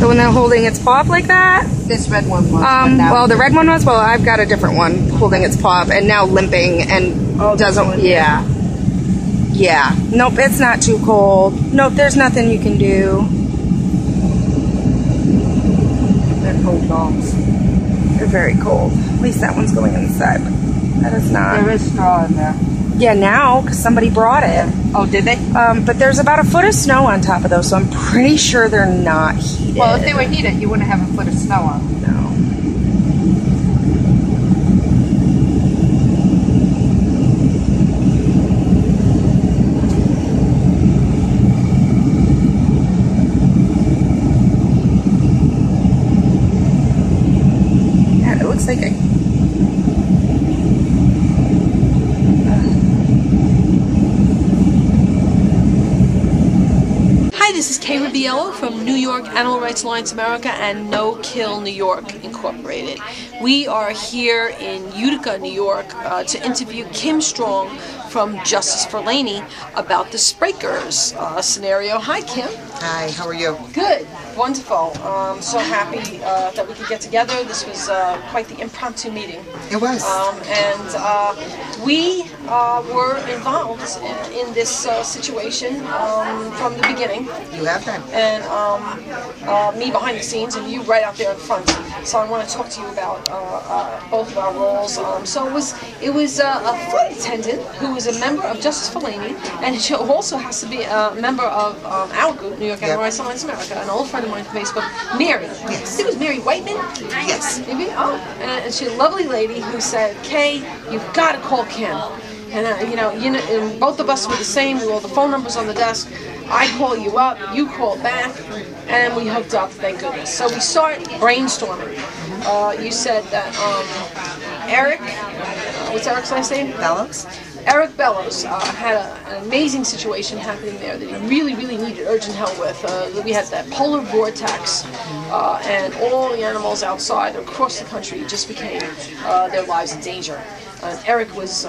The one that holding its paw like that? This red one was. Well, the red one was. Well, I've got a different one holding its paw and now limping and doesn't. Yeah. Yeah. Nope, it's not too cold. Nope, there's nothing you can do. They're cold dogs. They're very cold. At least that one's going inside. That is not. There is straw in there. Yeah, now, because somebody brought it. Oh, did they? But there's about a foot of snow on top of those, so I'm pretty sure they're not heated. Well, if they were heated, you wouldn't have a foot of snow on them. No. Yeah, it looks like a... This is Kay Riviello from New York Animal Rights Alliance America and No Kill New York Incorporated. We are here in Utica, New York to interview Kim Strong from Justice for Lany about the Sprakers scenario. Hi, Kim. Hi, how are you? Good. Wonderful. So happy that we could get together. This was quite the impromptu meeting. It was. We were involved in this situation from the beginning. You have been. And me behind the scenes and you right out there in front. So I want to talk to you about both of our roles. So it was a flight attendant who was a member of Justice for Lany, and she also has to be a member of our group, New York Animal Rights Alliance America, an old friend of mine from Facebook, Mary. Yes. I think it was Mary Whiteman? Yes. Maybe? Oh. And she's a lovely lady who said, Kay, you've got to call Kim. And and both of us were the same. We all the phone numbers on the desk. I call you up, you call back, and we hooked up, thank goodness. So we start brainstorming. You said that Eric, what's Eric's last name? Bellows? Eric Bellows had an amazing situation happening there that he really, really needed urgent help with. We had that polar vortex, and all the animals outside across the country just became their lives in danger. Eric was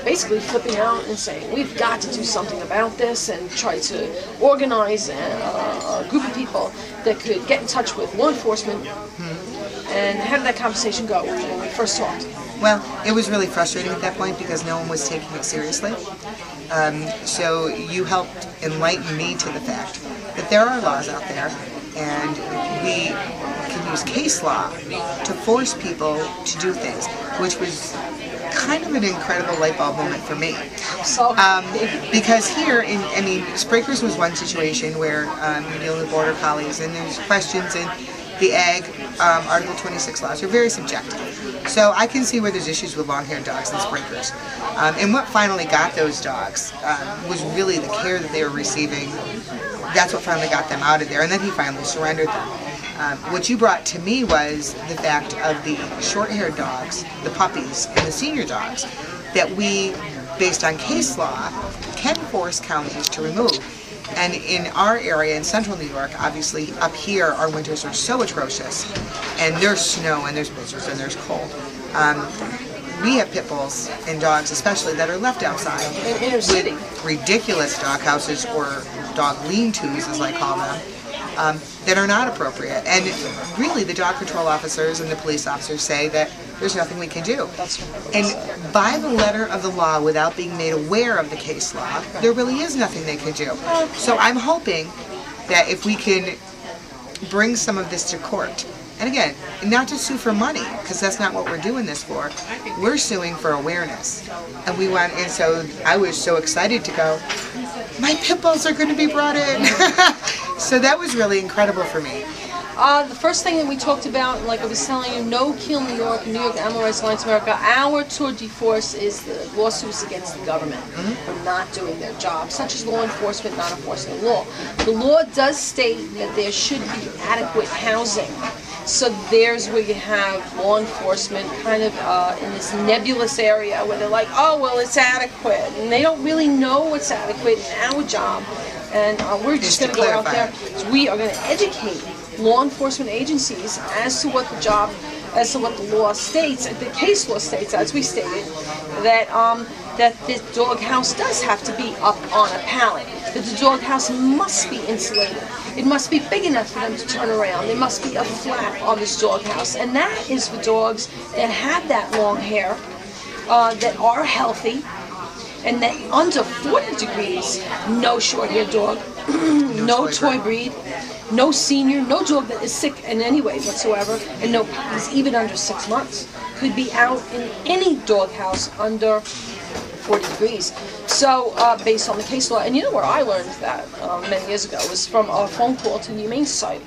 basically flipping out and saying, we've got to do something about this, and try to organize a group of people that could get in touch with law enforcement. And how did that conversation go when we first talked? Well, it was really frustrating at that point because no one was taking it seriously. So you helped enlighten me to the fact that there are laws out there, and we can use case law to force people to do things, which was kind of an incredible light bulb moment for me. Because here, Sprakers was one situation where you're dealing with border collies, and there's questions in the ag Article 26 laws are very subjective. So I can see where there's issues with long-haired dogs and Sprakers. And what finally got those dogs was really the care that they were receiving. That's what finally got them out of there, and then he finally surrendered them. What you brought to me was the fact of the short-haired dogs, the puppies, and the senior dogs that we, based on case law, can force counties to remove. And in our area, in central New York, obviously up here our winters are so atrocious, and there's snow and there's blizzards and there's cold. We have pit bulls and dogs especially that are left outside in inner city with ridiculous doghouses, or dog lean-tos as I call them, that are not appropriate. And really the dog control officers and the police officers say that there's nothing we can do. And by the letter of the law, without being made aware of the case law, there really is nothing they can do. So I'm hoping that if we can bring some of this to court, and again, not to sue for money, because that's not what we're doing this for. We're suing for awareness. And so I was so excited to go, my pit bulls are going to be brought in. So that was really incredible for me. The first thing that we talked about, like I was telling you, No Kill New York, New York Animal Rights Alliance America, our tour de force is the lawsuits against the government for not doing their job, such as law enforcement not enforcing the law. The law does state that there should be adequate housing. So there's where you have law enforcement kind of in this nebulous area where they're like, oh, well, it's adequate. And they don't really know what's adequate in our job. And we're just going to go out there. So we are going to educate law enforcement agencies as to what the job, as to what the law states, the case law states, as we stated, that that the doghouse does have to be up on a pallet, that the doghouse must be insulated, It must be big enough for them to turn around. There must be a flap on this doghouse, and that is for dogs that have that long hair, that are healthy, and that under 40 degrees, no short-haired dog, no toy breed, no senior, no dog that is sick in any way whatsoever, and no puppies even under 6 months could be out in any doghouse under 40 degrees. So, based on the case law, and you know where I learned that many years ago was from a phone call to the Humane Society.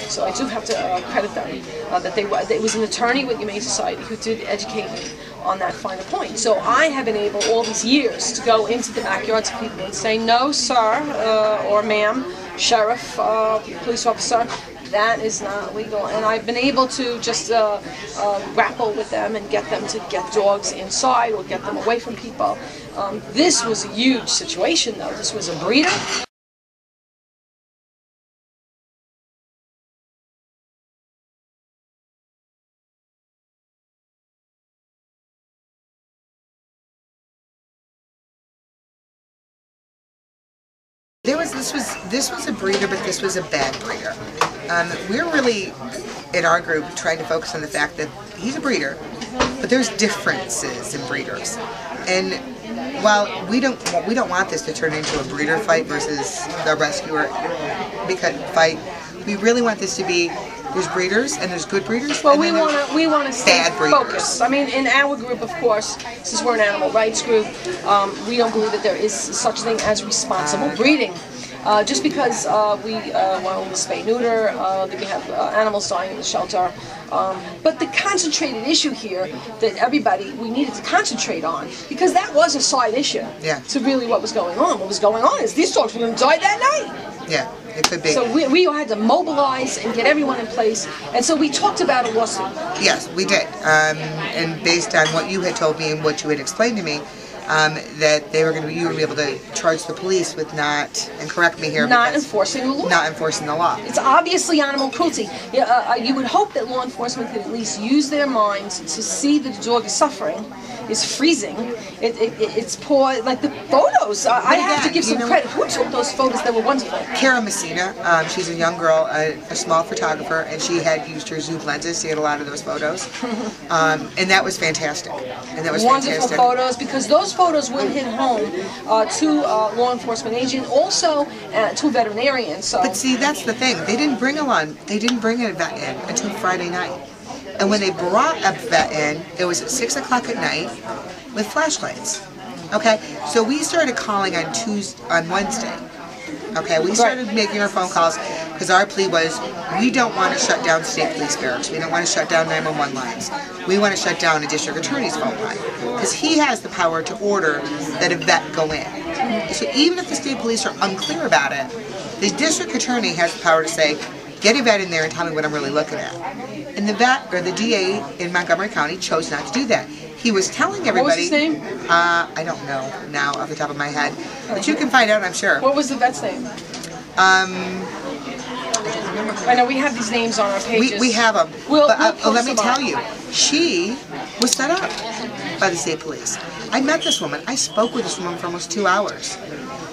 So I do have to credit them that it was an attorney with the Humane Society who did educate me on that finer point. So I have been able all these years to go into the backyards of people and say, no, sir, or ma'am, sheriff, police officer, that is not legal. And I've been able to just grapple with them and get them to get dogs inside or get them away from people. This was a huge situation, though. This was a breeder. This was a breeder, but this was a bad breeder. We're really, in our group, trying to focus on the fact that he's a breeder, but there's differences in breeders. And while we don't want this to turn into a breeder fight versus the rescuer fight, we really want this to be, there's breeders and there's good breeders. Well, we want to stay focused. I mean, in our group, of course, since we're an animal rights group, we don't believe that there is such thing as responsible breeding. Just because we want to spay neuter, that we have animals dying in the shelter. But the concentrated issue here that we needed to concentrate on, because that was a side issue to really what was going on. What was going on is these dogs were going to die that night. Yeah, it could be. So we had to mobilize and get everyone in place, and so we talked about a lawsuit. Yes, we did. And based on what you had told me and what you had explained to me, that you would be able to charge the police with not, and correct me here, not enforcing the law. Not enforcing the law. It's obviously animal cruelty. You would hope that law enforcement could at least use their minds to see that the dog is suffering, is freezing. It's poor, like the photos. I have to give some credit. Who took those photos? They were wonderful. Kara Messina, she's a young girl, a small photographer, and she had used her zoom lenses to get a lot of those photos. And that was fantastic. And that was wonderful photos, because those photos will hit home to law enforcement agent, also to a veterinarian. So, but see, that's the thing. They didn't bring a vet in until Friday night. And when they brought a vet in, it was at 6 o'clock at night with flashlights. Okay, so we started calling on Wednesday. Okay, we started making our phone calls because our plea was, we don't want to shut down state police barracks. We don't want to shut down 911 lines. We want to shut down a district attorney's phone line, because he has the power to order that a vet go in. So even if the state police are unclear about it, the district attorney has the power to say, get a vet in there and tell me what I'm really looking at. And the vet, or the DA in Montgomery County, chose not to do that. He was telling everybody... What was his name? I don't know now off the top of my head. But you can find out, I'm sure. What was the vet's name? I know we have these names on our pages. We have them. We'll let me tell you, she was set up by the state police. I met this woman. I spoke with this woman for almost 2 hours.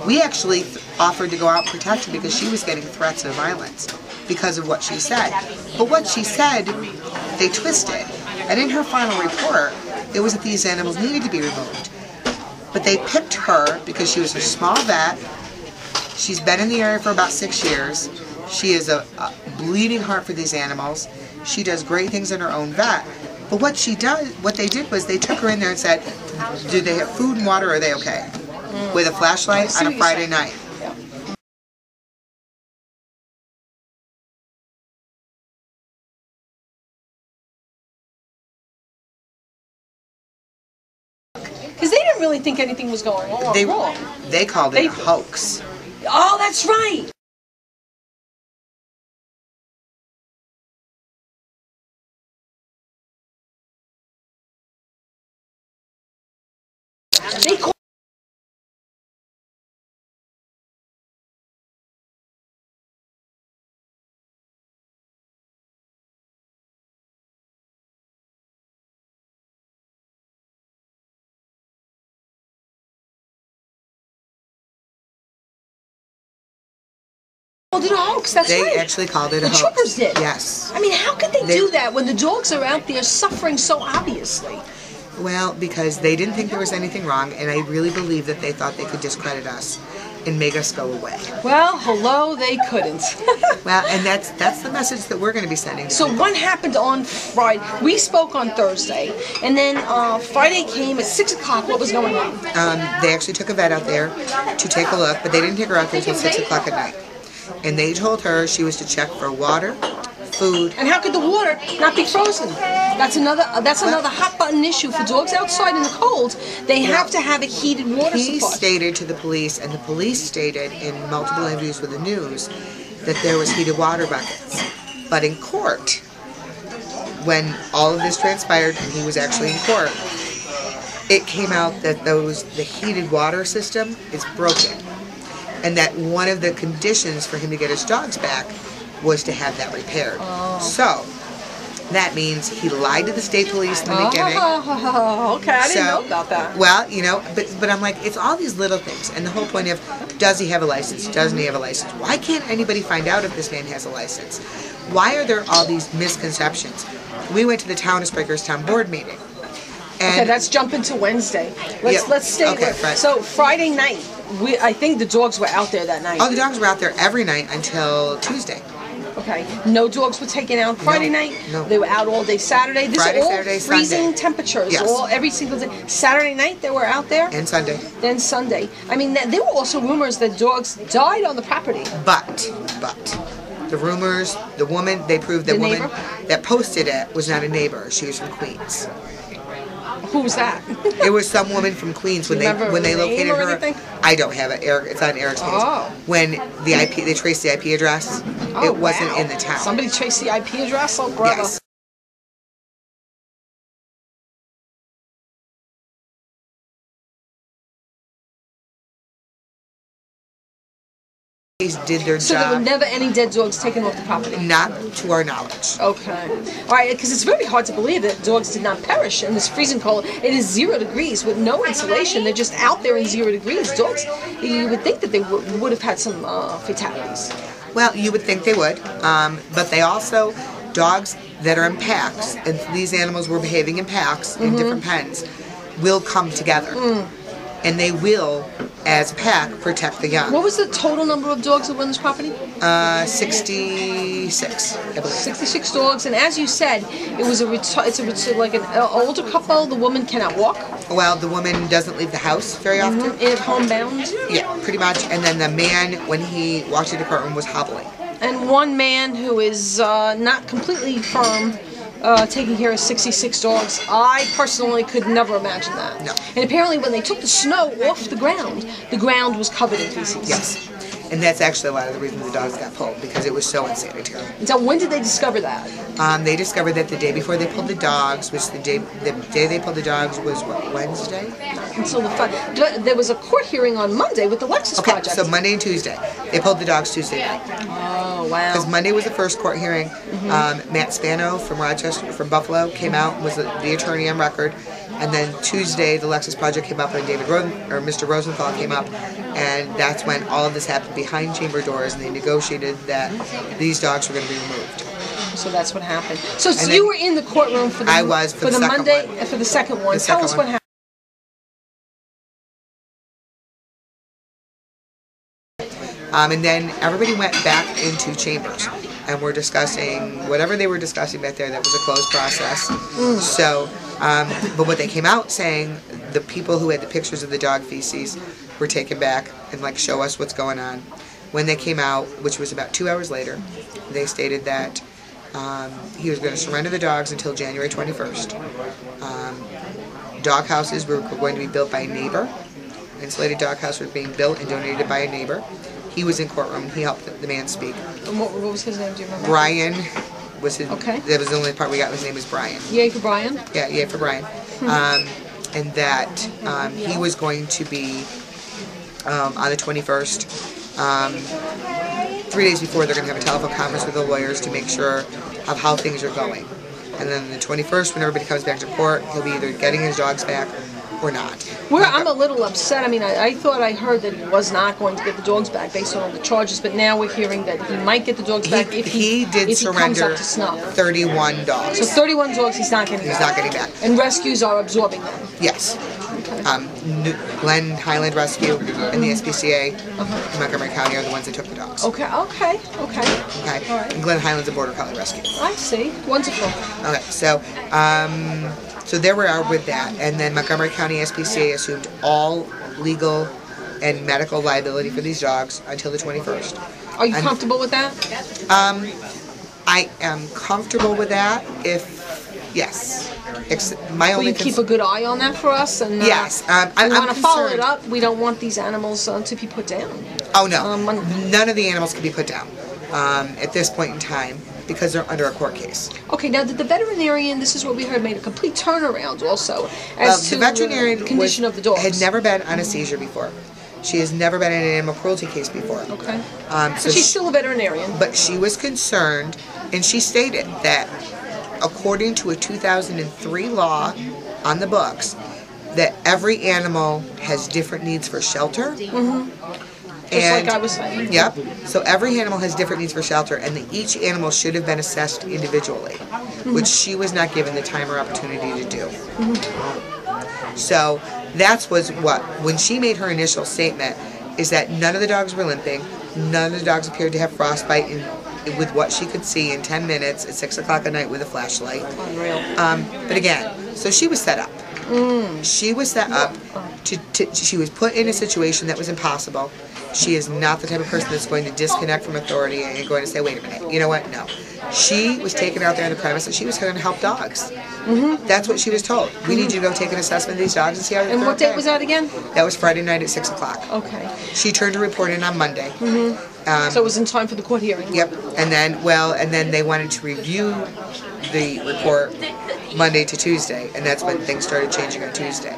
We actually offered to go out and protect her because she was getting threats of violence because of what she said. But what she said, they twisted. And in her final report, it was that these animals needed to be removed. But they picked her because she was a small vet. She's been in the area for about 6 years. She is a bleeding heart for these animals. She does great things in her own vet. But what they did was they took her in there and said, do they have food and water, or are they okay? With a flashlight on a Friday night. Because they didn't really think anything was going wrong. They called it a hoax. Oh, that's right. They Called it a hoax, that's right. They actually called it a hoax. The troopers did. Yes. I mean, how could they do that when the dogs are out there suffering so obviously? Well, because they didn't think there was anything wrong, and I really believe that they thought they could discredit us and make us go away. Well, hello, they couldn't. Well, and that's the message that we're going to be sending to So people. what happened on Friday? We spoke on Thursday, and then Friday came at 6 o'clock. What was going on? They actually took a vet out there to take a look, but they didn't take her out there until 6 o'clock at night. And they told her she was to check for water, food. And how could the water not be frozen? That's another hot button issue for dogs outside in the cold. They have to have a heated water He supply. stated to the police, and the police stated in multiple interviews with the news, that there was heated water buckets. But in court, when all of this transpired and he was actually in court, it came out that the heated water system is broken. And that one of the conditions for him to get his dogs back was to have that repaired. So, that means he lied to the state police in the beginning. Oh, okay, I didn't know about that. Well, you know, but I'm like, it's all these little things. And the whole point of, does he have a license? Doesn't he have a license? Why can't anybody find out if this man has a license? Why are there all these misconceptions? We went to the town of Sprakers town board meeting. And Okay, let's jump into Wednesday. Let's stay okay, with. right. So Friday night, I think the dogs were out there that night. Oh, the dogs were out there every night until Tuesday. Okay, no dogs were taken out Friday night. No. They were out all day Saturday. This Friday, is all Saturday, freezing Sunday. temperatures. Yes. Every single day. Saturday night they were out there. And Sunday. Then Sunday. I mean, there were also rumors that dogs died on the property. But, the rumors, the woman, they proved that The woman neighbor? that posted it was not a neighbor. She was from Queens. Who was that? It was some woman from Queens when Do you remember they her name located or her. anything? I don't have it. Eric, it's on Eric's page. Oh. When the IP, they traced the IP address. Oh, it wasn't wow. in the town. Somebody traced the IP address? Oh, brother. Yes. Did their So there were job, never any dead dogs taken off the property? not to our knowledge. Okay. All right, because it's very hard to believe that dogs did not perish in this freezing cold. It is 0 degrees with no insulation. They're just out there in 0 degrees. Dogs, you would think that they would have had some fatalities. Well, you would think they would, but they also, dogs that are in packs, and these animals were behaving in packs in different pens, will come together. And they will, as a pack, protect the young. What was the total number of dogs that were on this property? 66, I believe. 66 dogs, and as you said, it was like an older couple. The woman cannot walk. Well, the woman doesn't leave the house very often. It's homebound. Yeah, pretty much. And then the man, when he walked into the courtroom, was hobbling. And one man who is not completely firm, taking care of 66 dogs. I personally could never imagine that. No. And apparently when they took the snow off the ground was covered in feces. Yes. And that's actually a lot of the reason the dogs got pulled, because it was so unsanitary. And so when did they discover that? They discovered that the day before they pulled the dogs, which the day they pulled the dogs was, what, Wednesday? Until there was a court hearing on Monday with the Lexus Okay, project. so Monday and Tuesday. They pulled the dogs Tuesday night. Oh, wow. Because Monday was the first court hearing. Matt Spano from Buffalo, came out and was the attorney on record. And then Tuesday, the Lexus project came up, and Mr. Rosenthal came up, and that's when all of this happened behind chamber doors, and they negotiated that these dogs were going to be removed. So that's what happened. So then you were in the courtroom for the I was for the second Monday one. for the second one. The Tell second us one. what happened. And then everybody went back into chambers, and we're discussing whatever they were discussing back there. That was a closed process. So, but what they came out saying, the people who had the pictures of the dog feces were taken back and like show us what's going on. When they came out, which was about 2 hours later, they stated that he was going to surrender the dogs until January 21st. Doghouses were going to be built by a neighbor. Insulated doghouse was being built and donated by a neighbor. He was in courtroom. He helped the man speak. And what was his name? Do you remember? Brian was his. Okay. That was the only part we got. His name was Brian. Yay for Brian. Yeah, yay for Brian. And that he was going to be on the 21st. 3 days before, they're going to have a telephone conference with the lawyers to make sure of how things are going. And then the 21st, when everybody comes back to court, he'll be either getting his dogs back or not. I'm a little upset. I mean, I thought I heard that he was not going to get the dogs back based on all the charges, but now we're hearing that he might get the dogs back if he comes surrender up to snuff. 31 dogs. So 31 dogs he's not getting back. He's not getting back. And rescues are absorbing them. Yes. Glen Highland Rescue and the SPCA in Montgomery County are the ones that took the dogs. Okay. Okay. All right. And Glen Highland's a Border Collie Rescue. I see. Wonderful. Okay, so there we are with that, and then Montgomery County SPCA assumed all legal and medical liability for these dogs until the 21st. Are you comfortable with that? I am comfortable with that. Yes. Will you keep a good eye on that for us? And yes, we want to follow it up. We don't want these animals to be put down. Oh no, none of the animals can be put down at this point in time because they're under a court case. Okay, now did the veterinarian, this is what we heard, made a complete turnaround also as to the veterinarian the condition of the dogs? Had never been on a seizure before. She has never been in an animal cruelty case before. Okay. So she's still a veterinarian. But she was concerned, and she stated that according to a 2003 law on the books, that every animal has different needs for shelter. Just like I was saying. Yep. So every animal has different needs for shelter, and that each animal should have been assessed individually, which she was not given the time or opportunity to do. So that's when she made her initial statement, is that none of the dogs were limping, none of the dogs appeared to have frostbite with what she could see in 10 minutes at 6 o'clock at night with a flashlight. Unreal. But again, so she was set up. She was set up she was put in a situation that was impossible. She is not the type of person that's going to disconnect from authority and going to say, wait a minute, you know what? No. She was taken out there on the premise that she was going to help dogs. That's what she was told. We need you to go take an assessment of these dogs and see how they're And what date was that again? That was Friday night at 6 o'clock. Okay. She turned a report in on Monday. So it was in time for the court hearing. Yep. And then they wanted to review the report Monday to Tuesday, and that's when things started changing on Tuesday.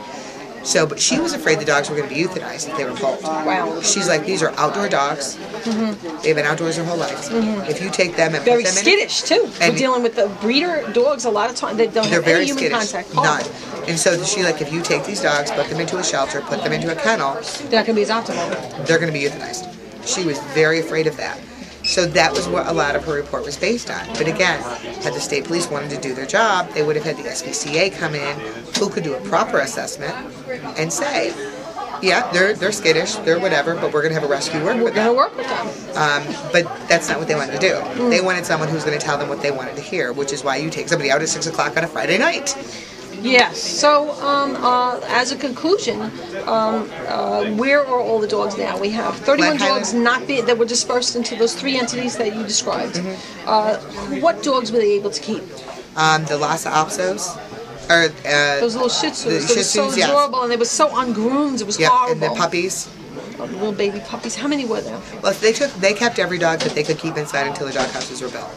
So, but she was afraid the dogs were going to be euthanized if they were pulled. Wow. She's like, these are outdoor dogs. They've been outdoors their whole lives. If you take them and very put them skittish too. We're dealing with the breeder dogs. A lot of times they don't have any human contact. None. And so she if you take these dogs, put them into a shelter, put them into a kennel, they're not going to be as optimal. They're going to be euthanized. She was very afraid of that. So that was what a lot of her report was based on. But again, had the state police wanted to do their job, they would have had the SPCA come in, who could do a proper assessment and say, yeah, they're skittish, they're whatever, but we're going to have a rescue work with them. We're going to work with them. But that's not what they wanted to do. They wanted someone who's going to tell them what they wanted to hear, which is why you take somebody out at 6 o'clock on a Friday night. Yes. So, as a conclusion, where are all the dogs now? We have 31 dogs that were dispersed into those 3 entities that you described. What dogs were they able to keep? The Lhasa Apsos. Those little Shih Tzus. They were so adorable, and they were so ungroomed. It was horrible. And the puppies. Little baby puppies. How many were there? Well, they kept every dog that they could keep inside until the doghouses were built.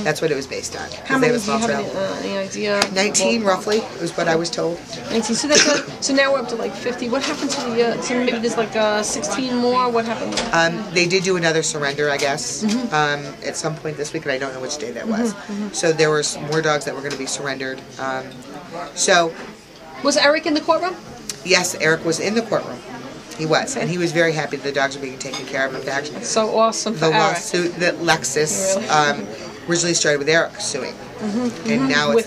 That's what it was based on. How many? Do you have any idea? 19 roughly was what I was told. 19. So that's so now we're up to like 50. What happened to the? So maybe there's like 16 more. What happened? They did do another surrender, I guess, at some point this week, and I don't know which day that was. So there were more dogs that were going to be surrendered. So was Eric in the courtroom? Yes, Eric was in the courtroom. He was, and he was very happy that the dogs were being taken care of. In fact, that's so awesome for the Eric. lawsuit that Lexus originally started with Eric suing, and now it's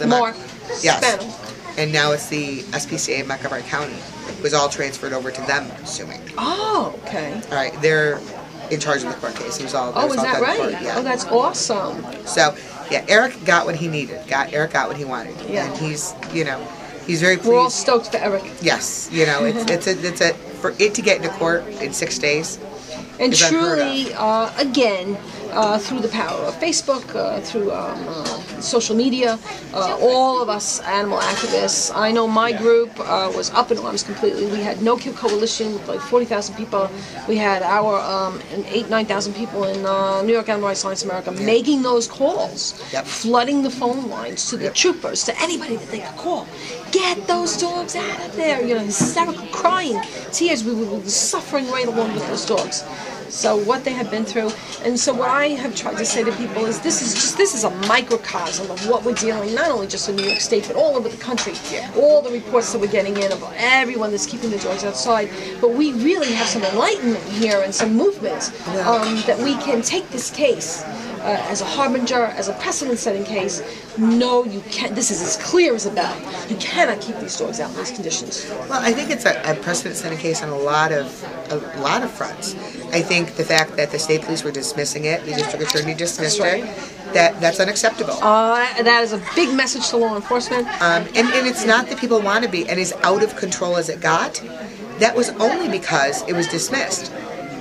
and now it's the SPCA in Montgomery County. It was all transferred over to them suing. Oh, okay. All right, they're in charge of the court case. It was all. Oh, is that right? Yeah. Oh, that's awesome. So, yeah, Eric got what he needed. Eric got what he wanted. Yeah, and he's very pleased. We're all stoked for Eric. Yes, it's a for it to get into court in 6 days. And truly, again, through the power of Facebook, through social media, all of us animal activists. I know my group was up in arms completely. We had No Kill Coalition with like 40,000 people. We had our 9,000 people in New York Animal Rights Alliance America making those calls, flooding the phone lines to the troopers, to anybody that they could call. Get those dogs out of there! Hysterical, crying, tears. We were suffering right along with those dogs. So what they have been through, and so what I have tried to say to people is this is a microcosm of what we're dealing, not only just in New York State, but all over the country. All the reports that we're getting in of everyone that's keeping the dogs outside. But we really have some enlightenment here and some movement that we can take this case as a harbinger, as a precedent-setting case. No, you can't. This is as clear as a bell. You cannot keep these dogs out in these conditions. Well, I think it's a precedent-setting case on a lot of fronts. I think the fact that the state police were dismissing it, the district attorney dismissed it, that's unacceptable. That is a big message to law enforcement. And it's not that people want to be, and as out of control as it got, that was only because it was dismissed.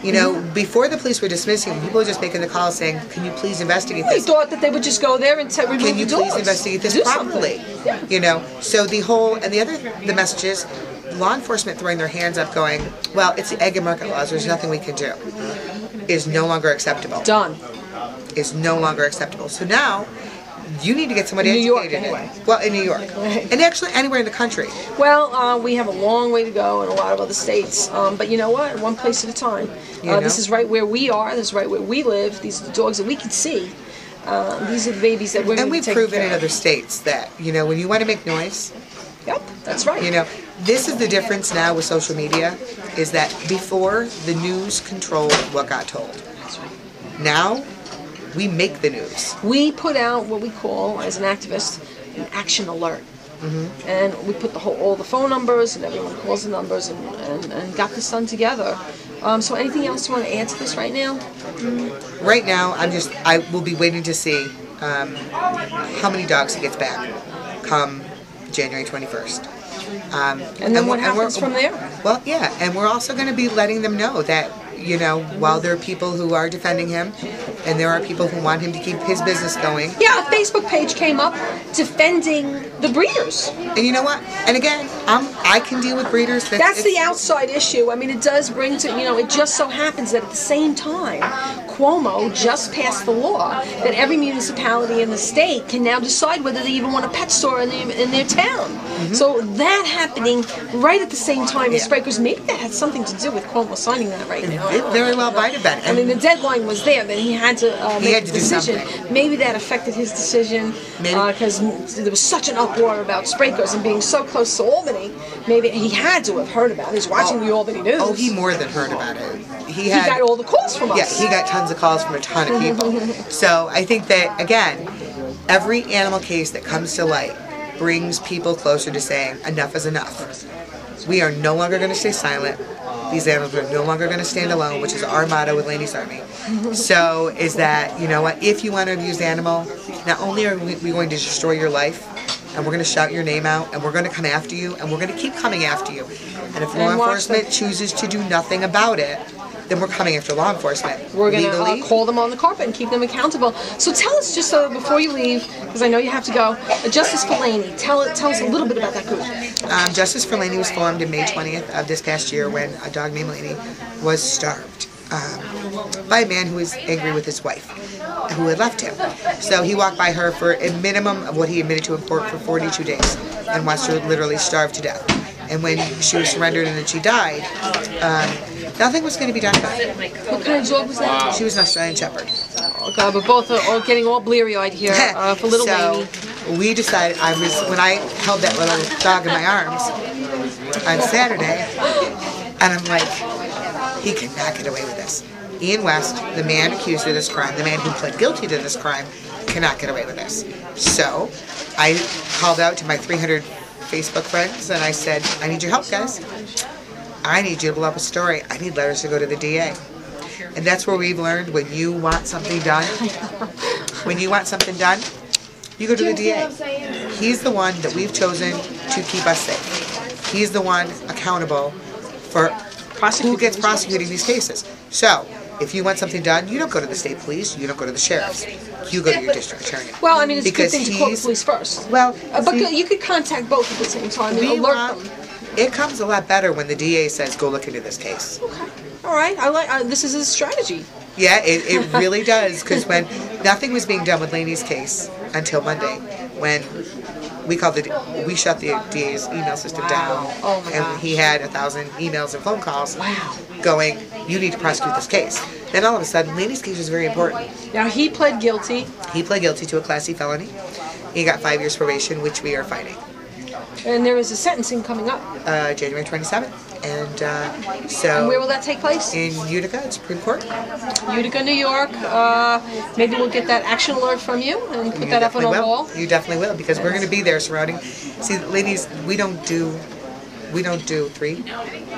You know, before the police were dismissing him, people were just making the call saying, can you please investigate this? They thought that they would just go there and remove the dogs. Can you please investigate this properly? Yeah. You know, so the message is law enforcement throwing their hands up going, well, it's the egg and market laws, there's nothing we can do, is no longer acceptable. Done. Is no longer acceptable. So now, you need to get somebody educated. New York, anyway. Well, in New York. Right. And actually anywhere in the country. Well, we have a long way to go in a lot of other states. But you know what? One place at a time. This is right where we are. This is right where we live. These are the dogs that we can see. These are the babies that we're going to be taking care of. And we've proven in other states that, you know, when you want to make noise. Yep, that's right. You know, this is the difference now with social media, is that before the news controlled what got told. That's right. Now, we make the news. We put out what we call, as an activist, an action alert. And we put all the phone numbers, and everyone calls the numbers, and got this done together. So anything else you want to add to this right now? Right now, I will be waiting to see how many dogs he gets back come January 21st. And then what happens from there? Well, yeah, and we're also going to be letting them know that, you know, while there are people who are defending him, and there are people who want him to keep his business going. Yeah, a Facebook page came up defending the breeders. And you know what? And again, I can deal with breeders. That's the outside issue. I mean, it does bring to, you know, it just so happens that at the same time, Cuomo just passed the law that every municipality in the state can now decide whether they even want a pet store in their town. So that happening right at the same time as Sprakers, maybe that had something to do with Cuomo signing that right now. It very well might have been. I mean, the deadline was there, but he had to make a decision. Maybe that affected his decision because there was such an uproar about Sprakers and being so close to Albany. Maybe he had to have heard about it. He's watching the Albany news. Oh, he more than heard about it. He got all the calls from us. Yeah, he got tons of calls from a ton of people. So I think that, again, every animal case that comes to light brings people closer to saying enough is enough. We are no longer going to stay silent. These animals are no longer going to stand alone, which is our motto with Lainey's Army. So is that, you know what, if you want to abuse the animal, not only are we going to destroy your life, and we're going to shout your name out, and we're going to come after you, and we're going to keep coming after you. And if law enforcement chooses to do nothing about it, then we're coming after law enforcement. We're going to call them on the carpet and keep them accountable. So tell us, just before you leave, because I know you have to go, Justice for Lany. Tell us a little bit about that group. Justice for Lany was formed in May 20th of this past year when a dog named Lany was starved by a man who was angry with his wife, who had left him. So he walked by her for a minimum of what he admitted to in court for 42 days and watched her literally starve to death. And when she was surrendered and then she died, nothing was going to be done about it. What kind of dog was that? She was an Australian Shepherd. Oh God, we're both getting all bleary-eyed here for little Lainey. We decided, when I held that little dog in my arms on Saturday, and I'm like, he cannot get away with this. Ian West, the man accused of this crime, the man who pled guilty to this crime, cannot get away with this. So I called out to my 300 Facebook friends and I said, I need your help, guys. I need you to blow up a story. I need letters to go to the DA. And that's where we've learned when you want something done, you go to the DA. He's the one that we've chosen to keep us safe. He's the one accountable for who gets prosecuting these cases. So, if you want something done, you don't go to the state police, you don't go to the sheriffs, you go to your district attorney. Well, I mean, it's a good thing to call the police first. Well, but you could contact both at the same time and alert them. It comes a lot better when the DA says, go look into this case. Okay. All right. I like. This is a strategy. Yeah, it really does, because when nothing was being done with Laney's case until Monday, when we shut the DA's email system down, Oh my and gosh. he had 1,000 emails and phone calls going, you need to prosecute this case. Then all of a sudden, Laney's case was very important. Now he pled guilty. He pled guilty to a Class C felony. He got 5 years probation, which we are fighting. And there is a sentencing coming up. January 27th. And And where will that take place? in Utica, at Supreme Court. Utica, New York. Maybe we'll get that action alert from you and put that up on our wall. You definitely will, because we're going to be there surrounding. See, ladies, we don't do 3.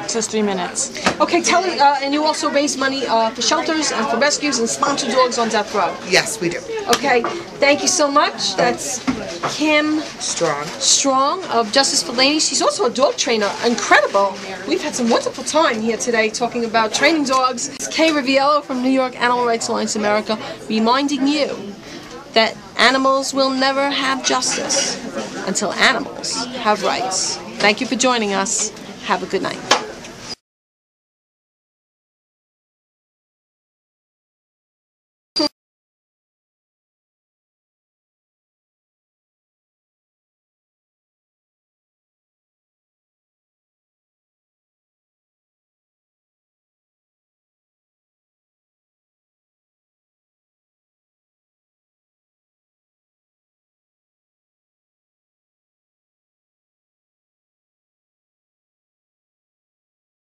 Just 3 minutes. Okay, tell us, and you also raise money for shelters and for rescues and sponsor dogs on death row. Yes, we do. Okay, thank you so much. That's Kim Strong of Justice for Lany. She's also a dog trainer. Incredible. We've had some wonderful time here today talking about training dogs. It's Kay Riviello from New York Animal Rights Alliance America, reminding you that animals will never have justice until animals have rights. Thank you for joining us. Have a good night.